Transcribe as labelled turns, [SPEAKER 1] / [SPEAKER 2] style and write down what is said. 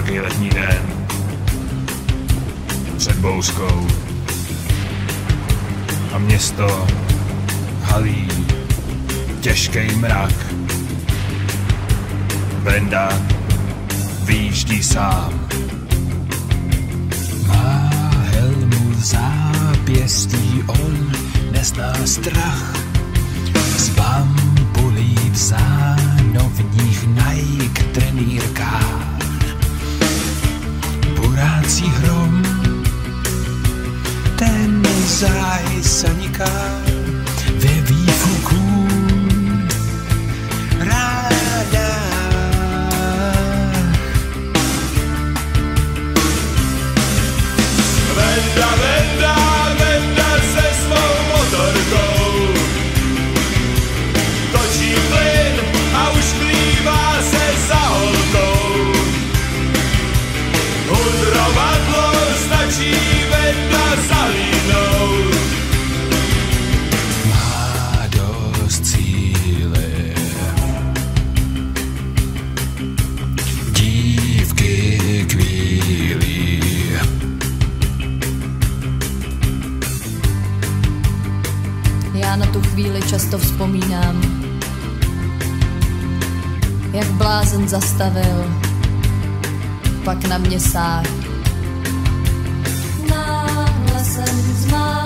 [SPEAKER 1] Nějaký letní den před bouřkou a město halí těžký mrak. Brenda vyjíždí sám. Má helmu v zápěstí, on nezná strach. Z bambulí v zánovních Nike trenýrkách. Burácí hrom, ten záj zaniká ve výfuku ráda.
[SPEAKER 2] Venda se svou motorkou točí plyn a už plývá se za holkou. Hudrovadlo stačí Venda zalínout.
[SPEAKER 1] Má dost síly, dívky kvílí.
[SPEAKER 3] Já na tu chvíli často vzpomínám, jak blázen zastavil, pak na mě sáhl. Náhle jsem zmál.